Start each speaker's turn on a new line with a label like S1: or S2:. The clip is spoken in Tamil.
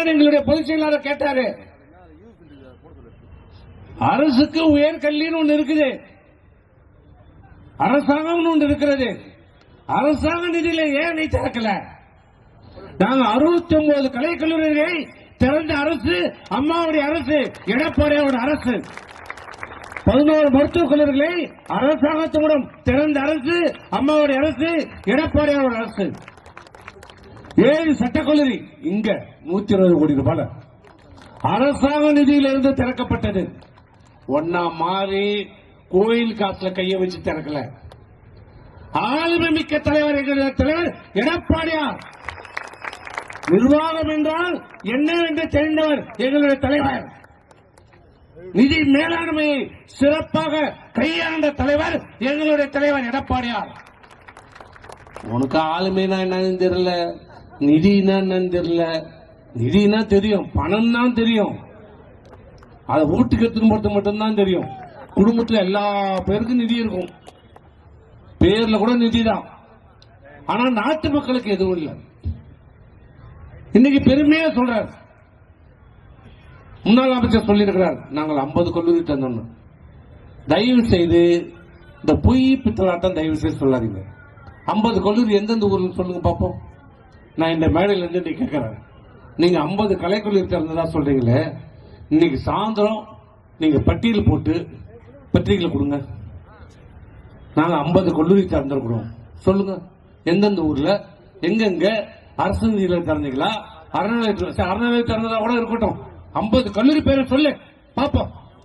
S1: அப்பதான் எங்களுடைய பொதுச் செயலாளர் கேட்டாரு, அரசுக்கு உயர்கல்வின்னு ஒன்று இருக்குது, அரசாங்கம் ஒன்று இருக்கிறது, அரசாங்க நிதியில ஏன் நீ திறக்கல? நாங்க 69 கலைக்கல்லூரிகளை திறந்த அரசு அம்மாவுடைய அரசு, எடப்பாடியோட அரசு. 11 மருத்துவக் கல்லூரிகளை அரசாங்கத்திடம் திறந்த அரசு அம்மாவுடைய அரசு, எடப்பாடியோட அரசு. 7 சட்டக்கல்லூரி இங்க 120 கோடி ரூபாய் அரசாங்க நிதியிலிருந்து திறக்கப்பட்டது. ஒன்னா மாறி கோயில் காசுல கைய வச்சு திறக்கல. ஆளுமை மிக்க தலைவர் எங்களுடைய தலைவர் எடப்பாடியார். நிர்வாகம் என்றால் என்னவென்று தெரிந்தவர் எங்களுடைய தலைவர். நிதி மேலாண்மையை சிறப்பாக கையாண்ட தலைவர் எங்களுடைய தலைவர் எடப்பாடியார். உனக்கு ஆளுமைனா என்னன்னு தெரியல, நிதினா என்னன்னு தெரியல. நிதினா தெரியும், பணம் தான் தெரியும், அதை வீட்டுக்கு எடுத்துன்னு போறது மட்டும்தான் தெரியும். குடும்பத்தில் எல்லா பேருக்கும் நிதி இருக்கும், பேர்ல கூட நிதி தான். ஆனா நாட்டு மக்களுக்கு எதுவும் இல்லை. இன்னைக்கு பெருமையா சொல்றார், முன்னாள் அமைச்சர் சொல்லியிருக்கிறார், நாங்கள் 50 கல்லூரி தந்தோம். தயவு செய்து இந்த பொய் பித்தலாட்டம் தயவு செய்து சொல்லாதீங்க. 50 கல்லூரி எந்தெந்த ஊர்ல சொல்லுங்க பாப்போம். நான் இந்த மேடையில இருந்து கேட்கிறேன், நீங்க 50 கலைக்கல்லூரி திறந்ததா சொல்றீங்களே, இன்னைக்கு சாயந்தரம் நீங்க பட்டியல் போட்டு பத்திரிகையில் கொடுங்க. நாங்க 50 கல்லூரி திறந்திருக்கிறோம் சொல்லுங்க. எந்தெந்த ஊர்ல எங்கெங்க அரசு நிதியில திறந்தீங்களா, அறநிலையத்தில் திறந்ததா கூட இருக்கட்டும், 50 கல்லூரி பேரை சொல்லு பாப்போம்.